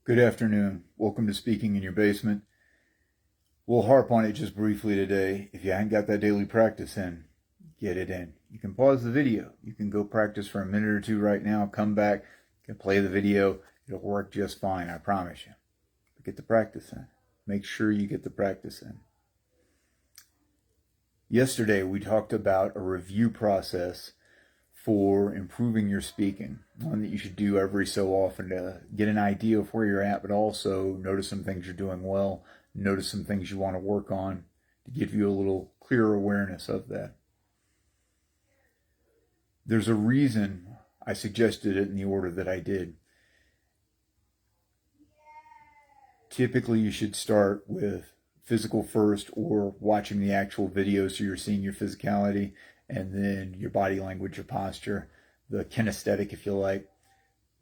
Good afternoon. Welcome to Speaking in Your Basement. We'll harp on it just briefly today. If you haven't got that daily practice in, get it in. You can pause the video. You can go practice for a minute or two right now, come back, you can play the video. It'll work just fine, I promise you. But get the practice in. Make sure you get the practice in. Yesterday, we talked about a review process for improving your speaking, one that you should do every so often to get an idea of where you're at, but also notice some things you're doing well, notice some things you want to work on to give you a little clearer awareness of that. There's a reason I suggested it in the order that I did. Typically, you should start with physical first, or watching the actual video so you're seeing your physicality, and then your body language, your posture, the kinesthetic, if you like.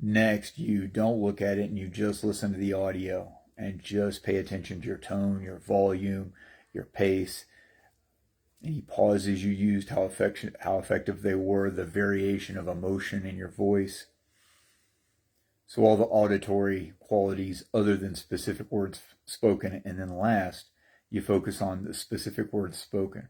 Next, you don't look at it and you just listen to the audio and just pay attention to your tone, your volume, your pace, any pauses you used, how effective they were, the variation of emotion in your voice. So all the auditory qualities other than specific words spoken. And then last, you focus on the specific words spoken.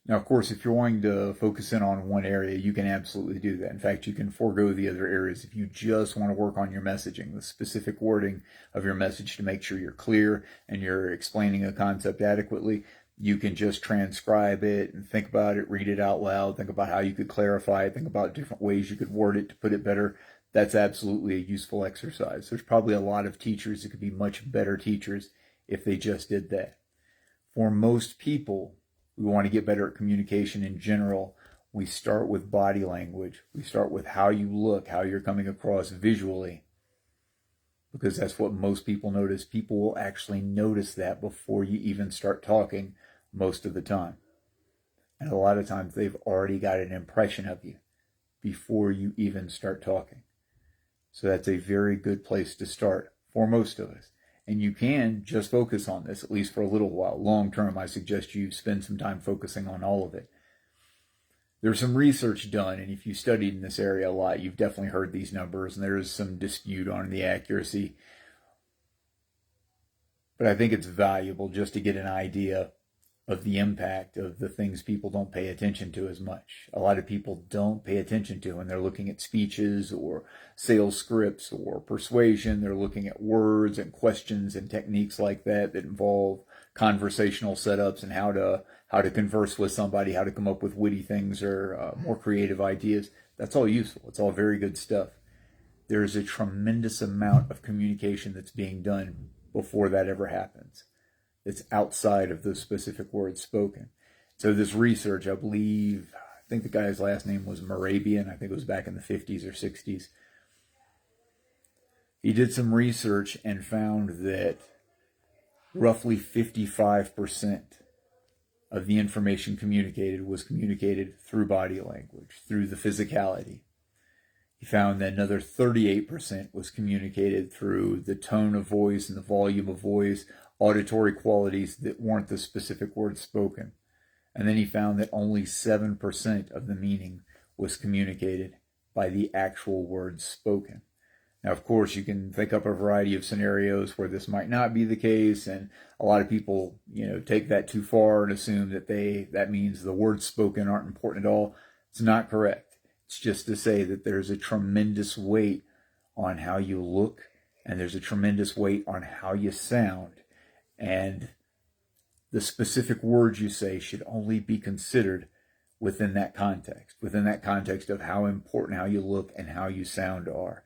Now, of course, if you're wanting to focus in on one area, you can absolutely do that. In fact, you can forego the other areas if you just want to work on your messaging, the specific wording of your message to make sure you're clear and you're explaining a concept adequately. You can just transcribe it and think about it, read it out loud, think about how you could clarify it, think about different ways you could word it to put it better. That's absolutely a useful exercise. There's probably a lot of teachers that could be much better teachers if they just did that. For most people, we want to get better at communication in general. We start with body language. We start with how you look, how you're coming across visually, because that's what most people notice. People will actually notice that before you even start talking most of the time. And a lot of times they've already got an impression of you before you even start talking. So that's a very good place to start for most of us. And you can just focus on this, at least for a little while. Long term, I suggest you spend some time focusing on all of it. There's some research done, and if you studied in this area a lot, you've definitely heard these numbers, and there is some dispute on the accuracy. But I think it's valuable just to get an idea of the impact of the things people don't pay attention to as much. A lot of people don't pay attention to when they're looking at speeches or sales scripts or persuasion. They're looking at words and questions and techniques like that involve conversational setups and how to converse with somebody, how to come up with witty things or more creative ideas. That's all useful. It's all very good stuff. There's a tremendous amount of communication that's being done before that ever happens. It's outside of those specific words spoken. So this research, I think the guy's last name was Morabian. I think it was back in the 50s or 60s. He did some research and found that roughly 55% of the information communicated was communicated through body language, through the physicality. He found that another 38% was communicated through the tone of voice and the volume of voice, auditory qualities that weren't the specific words spoken. And then he found that only 7% of the meaning was communicated by the actual words spoken. Now, of course, you can think up a variety of scenarios where this might not be the case, and a lot of people, take that too far and assume that that means the words spoken aren't important at all. It's not correct. It's just to say that there's a tremendous weight on how you look, and there's a tremendous weight on how you sound. And the specific words you say should only be considered within that context of how important how you look and how you sound are.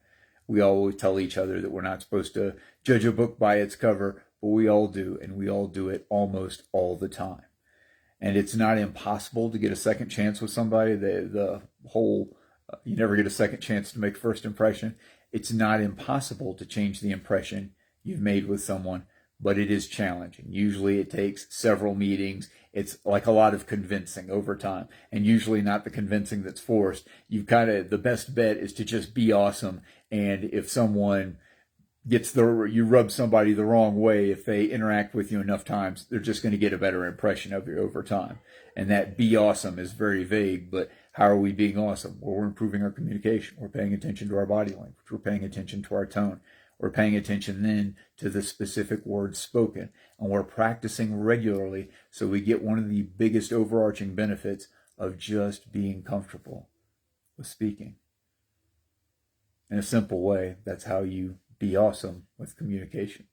We always tell each other that we're not supposed to judge a book by its cover, but we all do, and we all do it almost all the time. And it's not impossible to get a second chance with somebody. The whole, you never get a second chance to make first impression. It's not impossible to change the impression you've made with someone, but it is challenging. Usually it takes several meetings. It's like a lot of convincing over time, and usually not the convincing that's forced. The best bet is to just be awesome. And if someone you rub somebody the wrong way, if they interact with you enough times, they're just going to get a better impression of you over time. And that be awesome is very vague, but how are we being awesome? Well, we're improving our communication. We're paying attention to our body language. We're paying attention to our tone. We're paying attention then to the specific words spoken. And we're practicing regularly so we get one of the biggest overarching benefits of just being comfortable with speaking. In a simple way, that's how you be awesome with communication.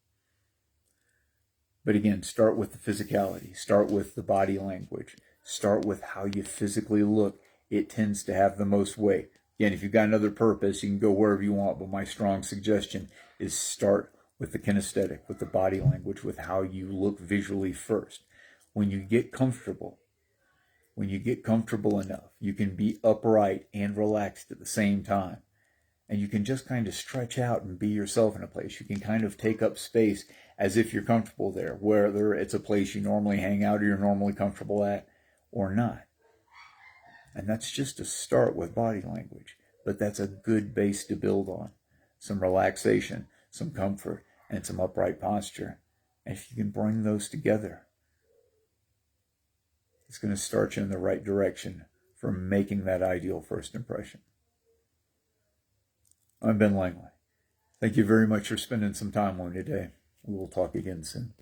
But again, start with the physicality, start with the body language, start with how you physically look. It tends to have the most weight. Again, if you've got another purpose, you can go wherever you want, but my strong suggestion is start with the kinesthetic, with the body language, with how you look visually first. When you get comfortable enough, you can be upright and relaxed at the same time. And you can just kind of stretch out and be yourself in a place. You can kind of take up space as if you're comfortable there, whether it's a place you normally hang out or you're normally comfortable at or not. And that's just a start with body language. But that's a good base to build on. Some relaxation, some comfort, and some upright posture. And if you can bring those together, it's going to start you in the right direction for making that ideal first impression. I'm Ben Langley. Thank you very much for spending some time with me today. We will talk again soon.